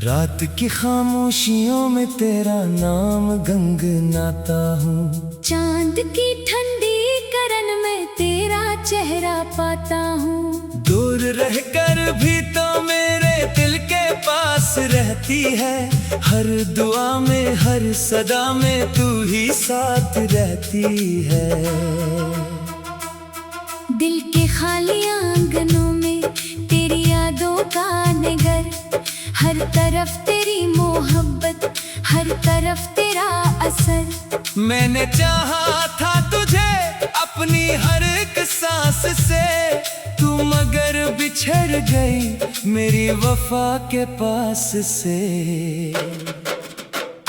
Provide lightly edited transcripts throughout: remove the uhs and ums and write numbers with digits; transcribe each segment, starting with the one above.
रात की खामोशियों में तेरा नाम गंगनाता हूँ। चांद की ठंडी करन में तेरा चेहरा पाता हूँ। दूर रहकर भी तो मेरे दिल के पास रहती है। हर दुआ में हर सदा में तू ही साथ रहती है। दिल के खाली आंगनों में तेरी यादों का नगर, हर तरफ तेरी मोहब्बत, हर तरफ तेरा असर। मैंने चाहा था तुझे अपनी हर एक सांस से, तू मगर बिछड़ गई मेरी वफा के पास से।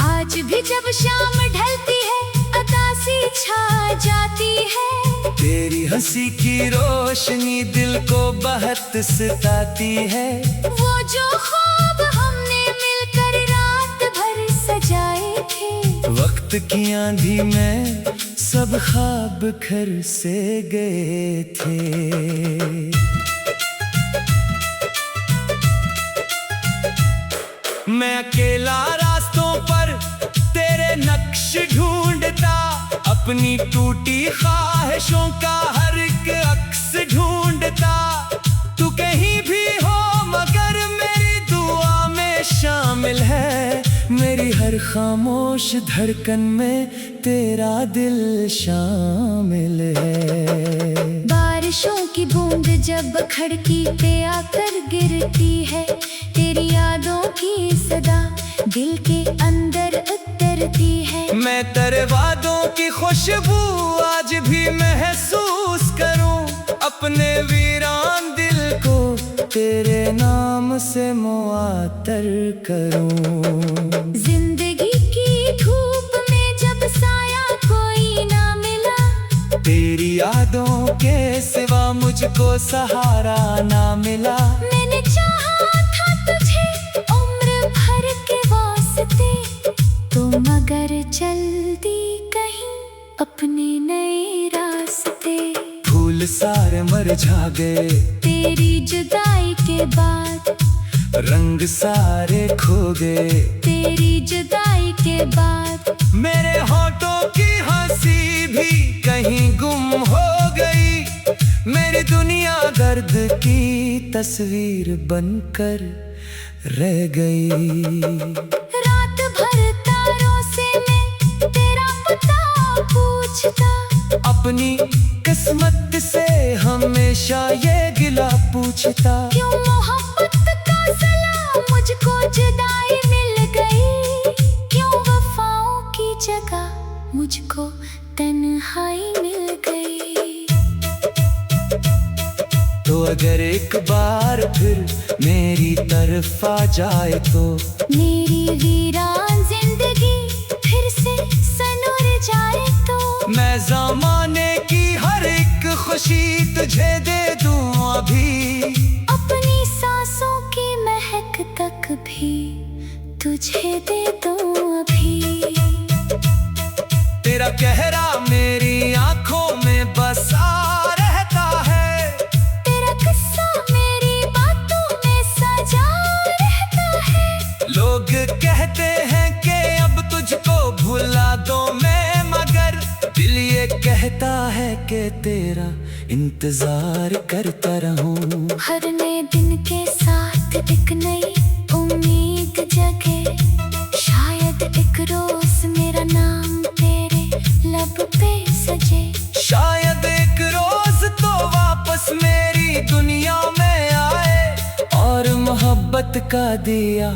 आज भी जब शाम ढलती है उदासी छा जाती है। तेरी हंसी की रोशनी दिल को बहुत सताती है। वो जो ख्वाब हमने मिलकर रात भर सजाए थे, वक्त की आंधी में सब ख्वाब घर से गए थे। मैं अकेला रास्तों पर तेरे नक्श ढूंढता, अपनी टूटी ख्वाहिशों का हर एक अक्स ढूंढता। तू कहीं भी हो मगर मेरी दुआ में शामिल है। मेरी हर खामोश धड़कन में तेरा दिल शामिल है। बारिशों की बूंद जब खिड़की पे आकर गिरती है, तेरी यादों की सदा दिल के अंदर उतरती है। मैं तेरे वादों की खुशबू आज भी महसूस करूं, अपने वीरान दिल को तेरे नाम से मुआतर करूं। जिंदगी की धूप में जब साया कोई ना मिला, तेरी यादों के सिवा मुझको सहारा ना मिला। मैंने चाहा था तुझे उम्र भर के वास्ते, तो मगर चल दी कहीं अपने नए रास्ते। फूल सारे मुरझा गए तेरी जुदाई के बाद, रंग सारे खो गए तेरी जुदाई के बाद। मेरे होठों की हंसी भी कहीं गुम हो गई। मेरी दुनिया दर्द की तस्वीर बनकर रह गई। रात भर तारों से मैं तेरा पता पूछता, अपनी किस्मत से हमेशा ये गिला पूछता। क्यों मोहब्बत का सलाम मुझको जुदाई मिल गई, क्यों वफाओं की जगह मुझको तन्हाई मिल गई। तो अगर एक बार फिर मेरी तरफ आ जाए तो मेरी वीरान जिंदगी फिर से सनूर जाए तो, मैं ज़माने की हर एक खुशी तुझे दे दूं अभी। अपनी सांसों की महक तक भी तुझे दे दूं अभी। तेरा चेहरा मेरी आंखों में बसा रहता है, तेरा किस्सा मेरी बातों में सजा रहता है। लोग कहते हैं कि अब तुझको भुला दो मैं, मगर दिल ये कहता है कि तेरा इंतजार करता रहूं। हर नए दिन के साथ एक नई उम्मीद जगे, शायद एक रोज मेरा नाम तेरे लब पे सजे। शायद एक रोज तो वापस मेरी दुनिया में आए, और मोहब्बत का दिया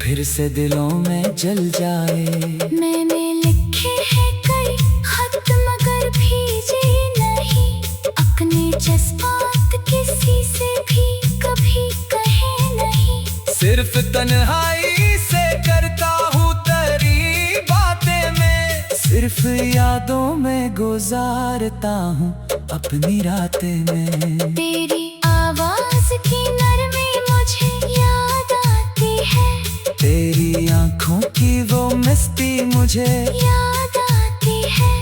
फिर से दिलों में जल जाए। मैंने लिखे हैं कई खत मगर भेजे नहीं, अपने जज्बात किसी से भी कभी कहे नहीं। सिर्फ तन्हाई से करता हूँ तेरी बातें मैं, सिर्फ यादों में गुजारता हूँ अपनी रातें में। तेरी आवाज की नरमी मुझे याद आती है, तेरी आंखों की वो मस्ती मुझे याद आती है।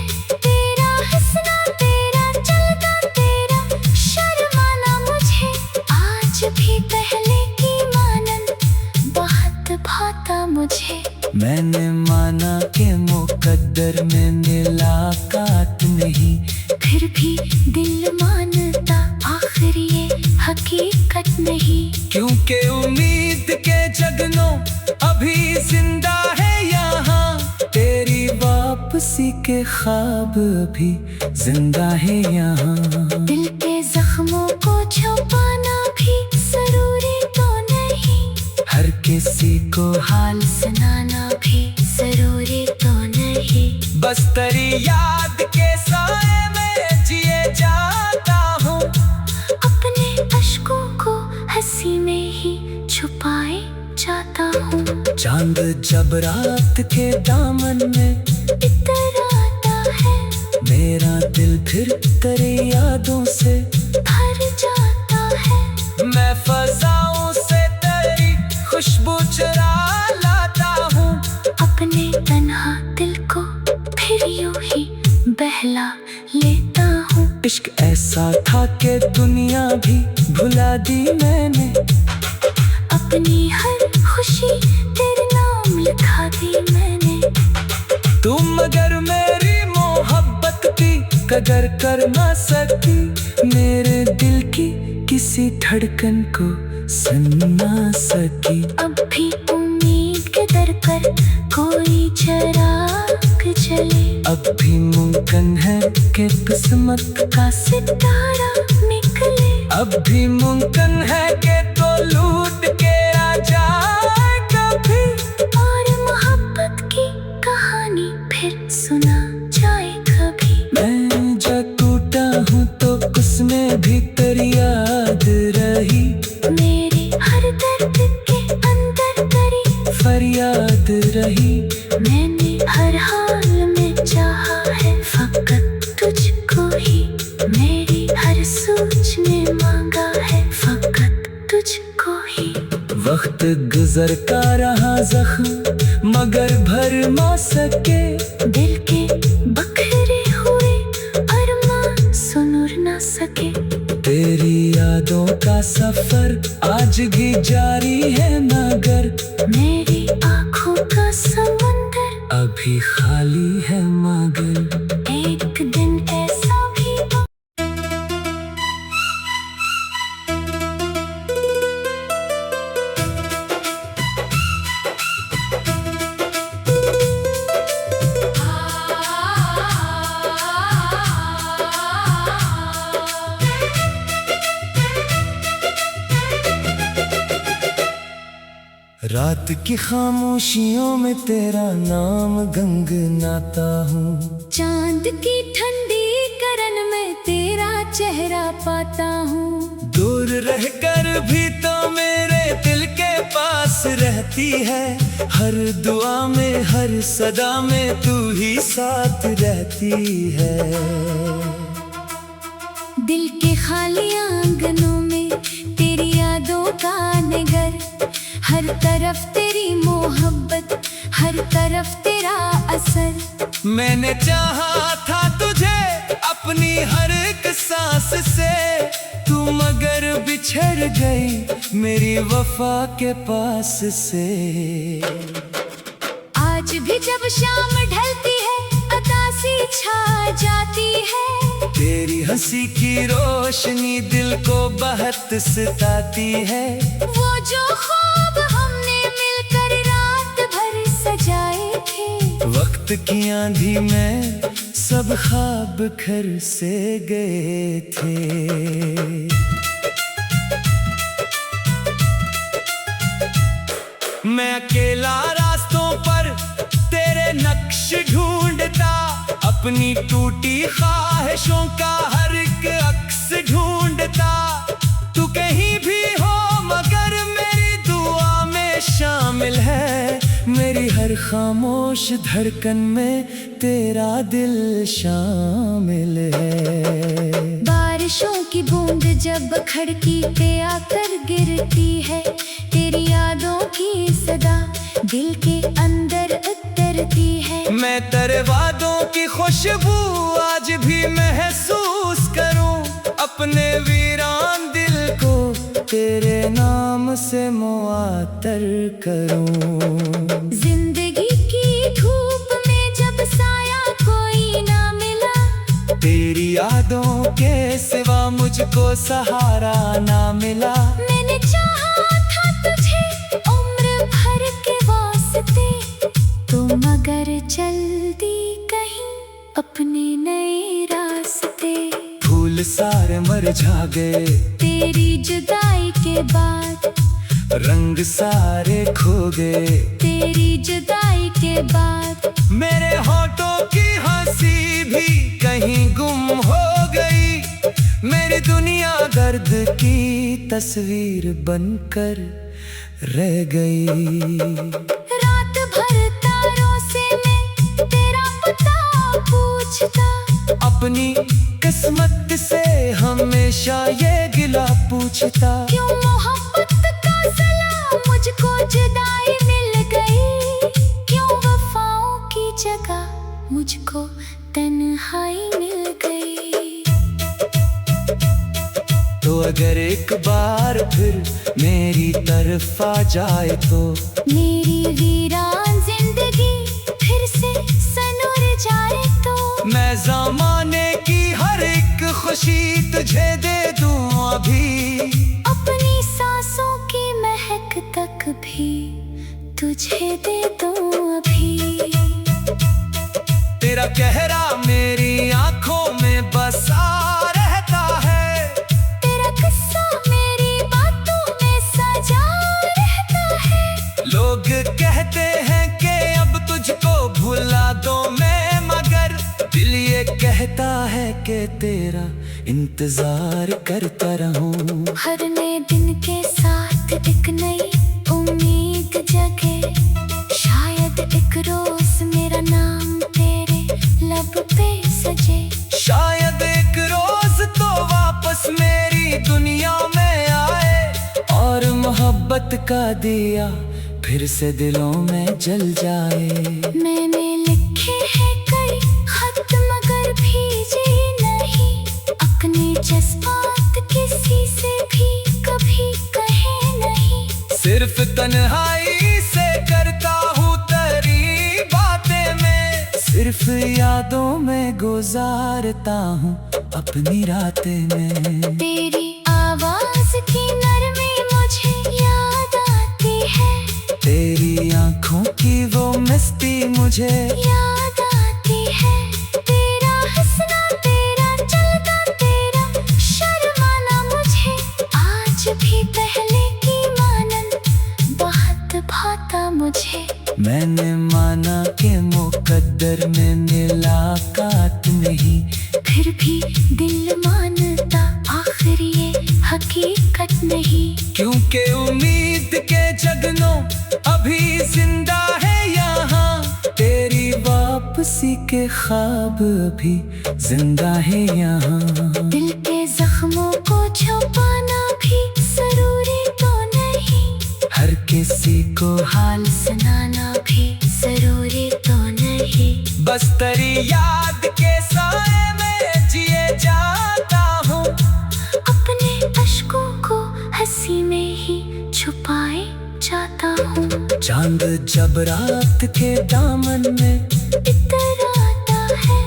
तेरा हंसना, तेरा चलना, तेरा शर्माना मुझे आज भी पहले की मानन बहुत बहुत दिल मानता आखिर ये हकीकत नहीं। क्योंकि उम्मीद के जगनों अभी जिंदा है यहाँ, तेरी वापसी के ख्वाब भी जिंदा है यहाँ। दिल के जख्मों को छुपाना भी जरूरी तो नहीं, हर किसी को हाल सुनाना भी जरूरी तो नहीं। बस तेरी याद के साए में जिए जाता हूँ, अपने अश्कों को हंसी में ही छुपाए जाता हूँ। चांद जब रात के दामन में इतर आता है, मेरा दिल फिर तेरी यादों से भर जाता है। मैं फजाओं से तेरी खुशबू चुरा लाता हूँ, अपने तन्हा दिल को फिर यूं ही बहला लेता हूँ। इश्क ऐसा था कि दुनिया भी भुला दी मैंने, अपनी हर खुशी तेरे नाम लिखा दी मैंने। तुम मगर मेरी मोहब्बत की कदर कर ना सकी, मेरे दिल की किसी धड़कन को सुन ना सकी। अब भी उम्मीद के दर पर कोई चिराग जले, अब भी मुमकिन है कि किस्मत का सितारा निकले। अब भी मुमकिन है कि तो लूट के आ जाए कभी, और मोहब्बत की कहानी फिर सुना जाए कभी। मैं जब टूटा हूँ तो उसमें भी तेरी याद रही, मेरे हर दर्द के अंदर तेरी फरियाद रही। मैंने हर हाल में चाहा है फकत तुझको ही, मेरी हर सोच में मांगा है फकत तुझको ही। वक्त गुजर का रहा जख्म मगर भर ना सके, दिल के बखरे हुए अरमान सुनुर ना सके। तेरी यादों का सफर आज भी जारी है मगर, मेरी आँखों का समंदर अभी खाली है मगर। एक दिन ऐसा भी रात की खामोशियों में तेरा नाम गंगनाता हूँ, चांद की ठंडी करन में तेरा चेहरा पाता हूँ। दूर रहकर भी तो मेरे दिल के पास रहती है, हर दुआ में हर सदा में तू ही साथ रहती है। दिल के खाली आंगनों में तेरी यादों का नगर, हर तरफ तेरी मोहब्बत, हर तरफ तेरा असर। मैंने चाहा था तुझे अपनी हर एक सांस से, तू मगर बिछड़ गई मेरी वफा के पास से। आज भी जब शाम ढलती है उदासी छा जाती है, तेरी हंसी की रोशनी दिल को बहुत सताती है। वो जो ख्वाब हमने मिलकर रात भर सजाए थे, वक्त की आंधी में सब ख्वाब घर से गए थे। मैं अकेला रास्तों पर तेरे नक्श ढूंढता, अपनी टूटी ख्वाहिशों का हर एक अक्स ढूंढता। तू कहीं भी हो मगर मेरी दुआ में शामिल है, मेरी हर खामोश धड़कन में तेरा दिल शामिल है। बारिशों की बूंद जब खिड़की पे आकर गिरती है, तेरी यादों की सदा दिल के अंदर उतरती है। मैं तेरे वादों की खुशबू आज भी महसूस करूं, अपने वीरान दिल को तेरे नाम से मुआतर करूं। जिंदगी की धूप में जब साया कोई ना मिला, तेरी यादों के सिवा मुझको सहारा ना मिला। मैंने चाहा था तुझे उम्र भर के वास्ते, तो मगर चल दी कहीं अपने नए रास्ते। फूल सारे मुरझा गए तेरी जुदाई के बाद, रंग सारे खो गए तेरी जुदाई के बाद। मेरे होठों की हंसी भी कहीं गुम हो गई। मेरी दुनिया दर्द की तस्वीर बनकर रह गई। रात भर तारों से मैं तेरा पता पूछता, अपनी किस्मत से हमेशा ये गिला पूछता। क्यों मोहब्बत का सलाम मुझको जुदाई मिल गई, क्यों वफाओं की जगह मुझको तन्हाई मिल गई। तो अगर एक बार फिर मेरी तरफ आ जाए तो मेरी वीरान जिंदगी फिर से सनूर जाए तो, मैं ज़माने की हर एक खुशी तुझे दे दूं अभी। अपनी सांसों की महक तक भी तुझे दे दूं अभी। तेरा चेहरा मेरी आंखों में बसा रहता है, तेरा किस्सा मेरी बातों में सजा रहता है। लोग कहते हैं कि अब तुझको भुला दो मैं, मगर दिल ये कहता है कि तेरा इंतजार करता रहूं। हर नए दिन के साथ एक नई उम्मीद जगे, शायद एक रोज मेरा नाम तेरे लब पे सजे। शायद एक रोज तो वापस मेरी दुनिया में आए, और मोहब्बत का दिया फिर से दिलों में जल जाए। मैंने लिखे हैं कई खत मगर भेजे नहीं, अपने जज्बात किसी से भी कभी कहे नहीं। सिर्फ तन्हाई से करता हूँ तेरी बातें मैं, सिर्फ यादों में गुजारता हूँ अपनी रातें में। तेरी आवाज की नरमी मुझे याद आती है, तेरी आंखों की वो मस्ती मुझे याद आती है। तेरा हंसना, तेरा चलना, तेरा शर्माना मुझे आज भी पहले की मानन बहुत भाता मुझे। मैंने माना कि मुकद्दर में मुलाकात नहीं, फिर भी दिल मानता आखिर ये हकीकत नहीं। क्योंकि उम्मीद के जगनों अभी जिंदा है यहाँ, तेरी वापसी के ख्वाब अभी जिंदा है यहाँ। दिल के जख्मों को छुपाना भी जरूरी तो नहीं, हर किसी को हाल सुनाना भी जरूरी तो नहीं। बस तेरी याद के साए में जिए जाता हूँ, अपने अश्कों को हंसी में ही छुपाए जाता हूँ। चांद जब रात के दामन में इतराता है,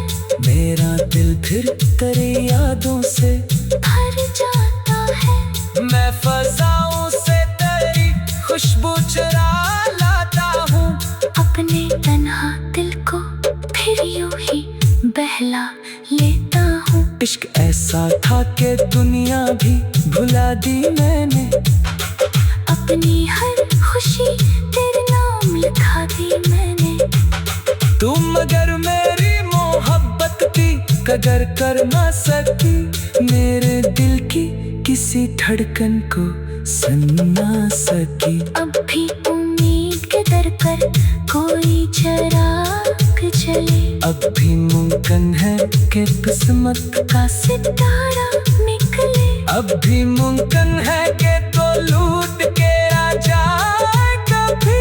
मेरा दिल फिर तेरी यादों से भर जाता है। मैं फजाओं से तेरी खुशबू चुरा लाता हूँ, अपने तन्हा दिल को फिर यूं ही बहला लेता हूँ। इश्क ऐसा था कि दुनिया भी भुला दी मैंने, अपनी हर खुशी तेरे नाम लिखा दी मैंने। तुम मगर मेरी मोहब्बत की कदर कर ना सकी, मेरे दिल की किसी धड़कन को सुन ना सकी। अब भी उम्मीद के दर पर कोई चिराग जले, अब भी मुमकिन है कि किस्मत का सितारा निकले। अब भी मुमकिन है कि तो लूट के आ जाए कभी,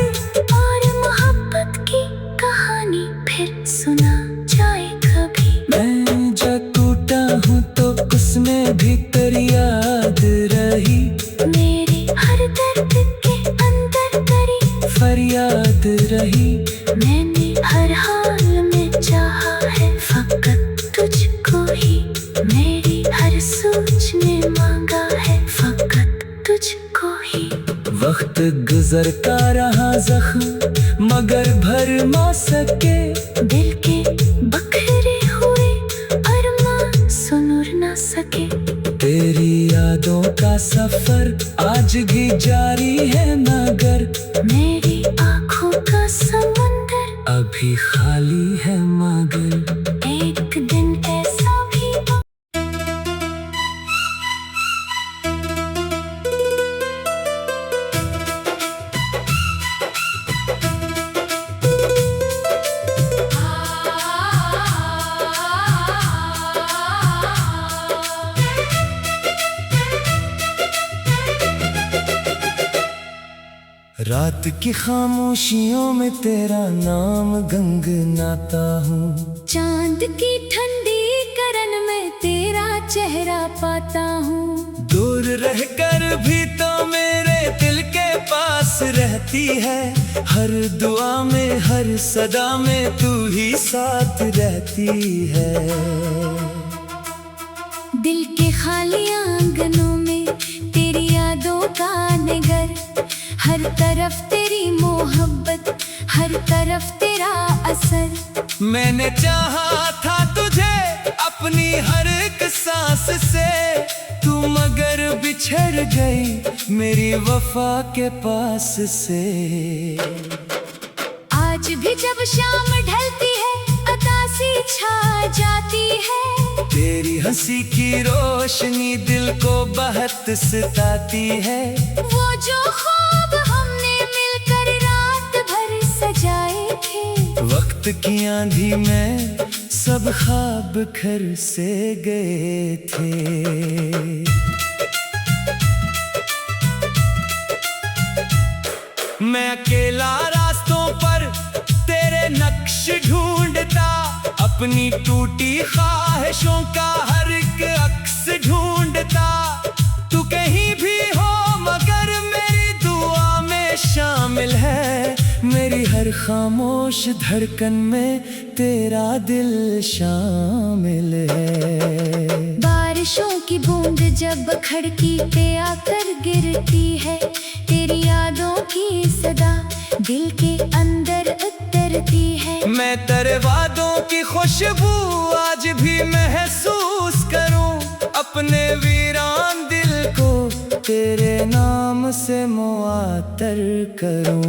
और मोहब्बत की कहानी फिर सुना जाए कभी। मैं जब टूटा हूँ तो उसमें भी तेरी याद रही, मेरे हर दर्द के अंदर तेरी फरियाद रही। मैंने हर हाल में चाहा है फकत तुझको ही, मेरी वक्त गुजरता रहा जख्म मगर भर ना सके, दिल के बखरे हुए अरमां सुनुर ना सके। तेरी यादों का सफर आज भी जारी है मगर मेरी आंखों का समंदर अभी खाली है मगर एक दिन ऐसा भी रात की खामोशियों में तेरा नाम गंगनाता हूँ। चांद की ठंडी करन में तेरा चेहरा पाता हूँ। दूर रहकर भी तो मेरे दिल के पास रहती है, हर दुआ में हर सदा में तू ही साथ रहती है। दिल के खाली आंगनों में तेरी यादों का नगर, हर तरफ तेरी मोहब्बत, हर तरफ तेरा असर। मैंने चाहा था तुझे अपनी हर एक सांस से, तू मगर बिछड़ गई मेरी वफा के पास से। आज भी जब शाम ढलती है अतासी छा जाती है, तेरी हंसी की रोशनी दिल को बहुत सताती है। वो जो ख्वाब हमने मिलकर रात भर सजाए थे, वक्त की आंधी में सब ख्वाब घर से गए थे। मैं अकेला रास्तों पर तेरे नक्श ढूंढता, अपनी टूटी ख्वाहिशों का हर एक अक्स ढूंढता। तू कहीं भी हो मगर मेरी दुआ में शामिल है, मेरी हर खामोश धड़कन में तेरा दिल शामिल है। बारिशों की बूंद जब खिड़की पे आकर गिरती है, तेरी यादों की सदा दिल के अंदर उतरती है। मैं तेरे वादों की खुशबू आज भी महसूस करूं, अपने वीरान दिल को तेरे नाम से मुआतर करूं।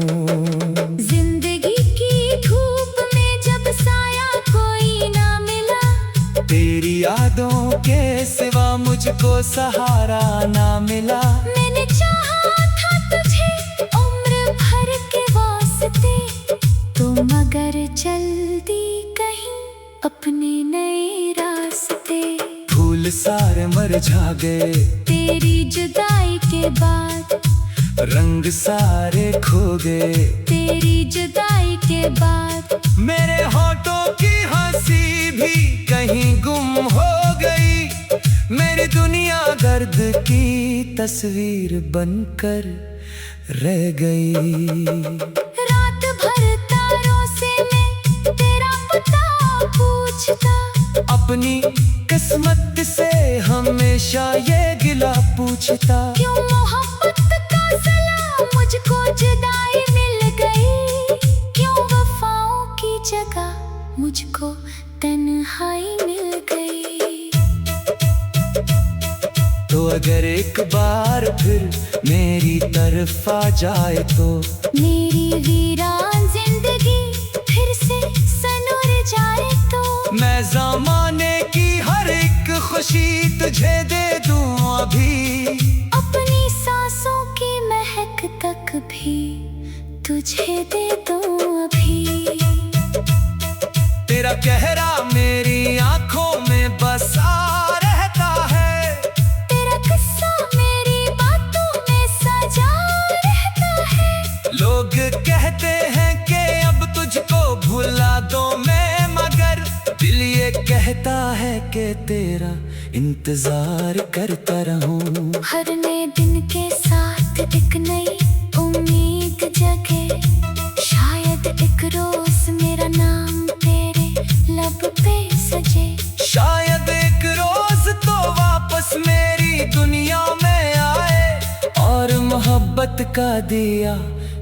जिंदगी की धूप में जब साया कोई ना मिला, तेरी यादों के सिवा मुझको सहारा ना मिला। मैंने चाहा था तुझे उम्र भर के वास्ते, तो मगर चल दी कहीं अपने नए रास्ते। फूल सारे मुरझा गए तेरी जुदाई के बाद, रंग सारे खो गए तेरी जुदाई के बाद। मेरे होठों की हंसी भी कहीं गुम हो गई, मेरी दुनिया दर्द की तस्वीर बनकर रह गई। रात भर तारों से मैं तेरा पता पूछता, अपनी किस्मत से हमेशा ये गिला पूछता। क्यों मोहब्बत का सलाम मुझको जुदाई मिल गई, क्यों वफाओं की जगह मुझको तन्हाई मिल गई। तो अगर एक बार फिर मेरी तरफ आ जाए तो मेरी वीरान जिंदगी फिर से सनूर जाए तो, मैं ज़माने की हर एक खुशी तुझे दे दूं अभी। अपनी सांसों की महक तक भी तुझे दे दूं अभी। तेरा चेहरा मेरी आंखों में बसा रहता है, तेरा किस्सा मेरी बातों में सजा रहता है। लोग कहते हैं कि अब तुझको भुला दो मैं, मगर दिल ये कहता है कि तेरा इंतजार करता रहूं। हर नए दिन के साथ एक नई उम्मीद जगे, शायद एक रोज मेरा नाम तेरे लब पे सजे। शायद एक रोज तो वापस मेरी दुनिया में आए और मोहब्बत मोहब्बत का दिया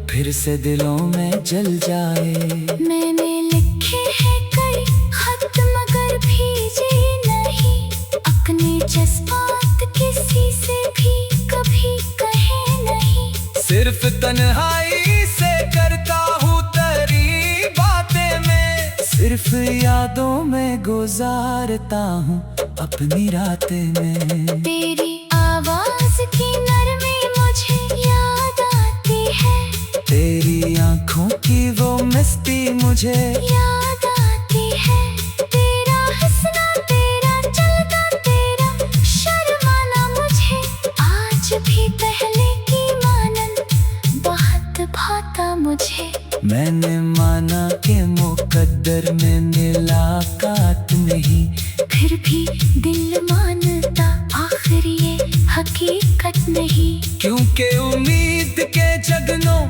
फिर से दिलों में जल जाए। मैंने लिखे हैं कई खत मगर भेजे नहीं, अपने जज्बात किसी से भी कभी कहे नहीं। सिर्फ तन्हाई से करता हूँ तेरी बातें मैं, सिर्फ यादों में गुजारता हूँ अपनी रातें में। तेरी आवाज की नरमी मुझे याद आती है, तेरी आंखों की वो मस्ती मुझे याद आती है। तेरा हंसना, तेरा चलना, तेरा शर्माना मुझे आज भी पहले की मानन बहुत भाता मुझे। मैंने माना कि मुकद्दर में मुलाकात नहीं, फिर भी दिल मानता आखिर ये हकीकत नहीं। क्योंकि उम्मीद के जगनों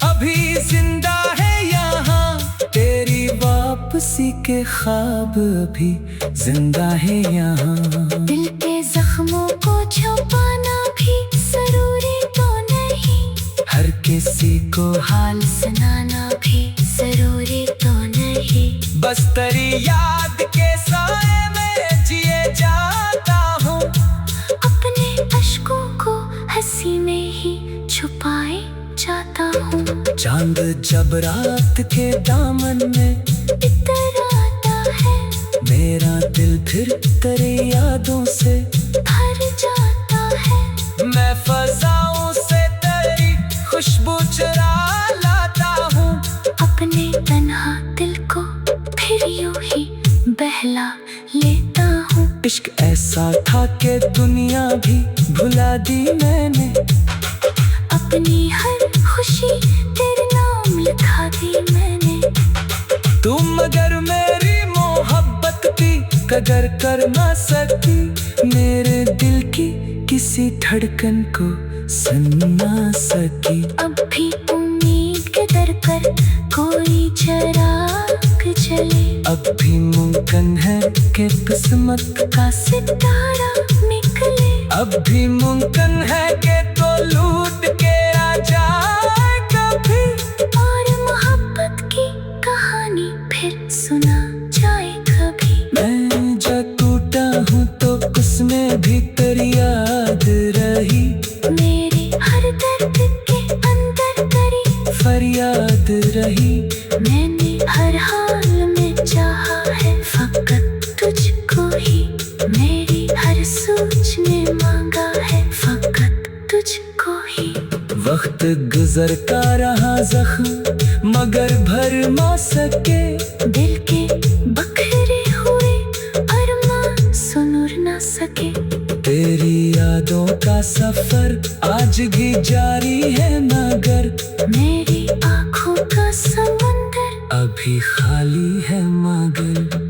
अभी जिंदा है यहाँ, तेरी वापसी के ख्वाब अभी जिंदा है यहाँ। दिल के जख्मों को छुपाना भी जरूरी तो नहीं, हर किसी को हाल सुनाना भी जरूरी तो नहीं। बस तेरी याद के साए में जिए जाता हूँ, अपने अश्कों को हंसी में ही छुपाए जाता हूँ। चांद जब रात के दामन में इतर आता है, मेरा दिल फिर तेरी यादों से भर जाता है। मैं फजाओं से तेरी खुशबू चुरा लाता हूँ, अपने तन्हा दिल को फिर यूं ही बहला लेता हूँ। इश्क ऐसा था कि दुनिया भी भुला दी मैंने, अपनी हर खुशी तेरे नाम लिखा दी मैंने। तुम मगर मेरी मोहब्बत की कदर कर ना सकी, मेरे दिल की किसी धड़कन को सुन ना सकी। अब भी उम्मीद के दर पर कोई चिराग जले, अब भी मुमकिन है कि किस्मत का सितारा निकले। अब भी मुमकिन है कि तो लूट के आ जाए कभी, और मोहब्बत की कहानी फिर सुना जाए कभी। मैं जब टूटा हूँ तो उसमें भी तेरी याद रही, मेरे हर दर्द के अंदर तेरी फरियाद रही। मैंने हर हाल में चाहा है फकत तुझको ही, मेरी हर सोच ने मांगा है फकत तुझको ही। वक्त गुजरता रहा जख्म मगर भर ना सके, दिल के बखरे हुए अरमान सुनुर ना सके। तेरी यादों का सफर आज भी जारी है मगर मेरी आँखों का समंदर अभी खाली है मगर।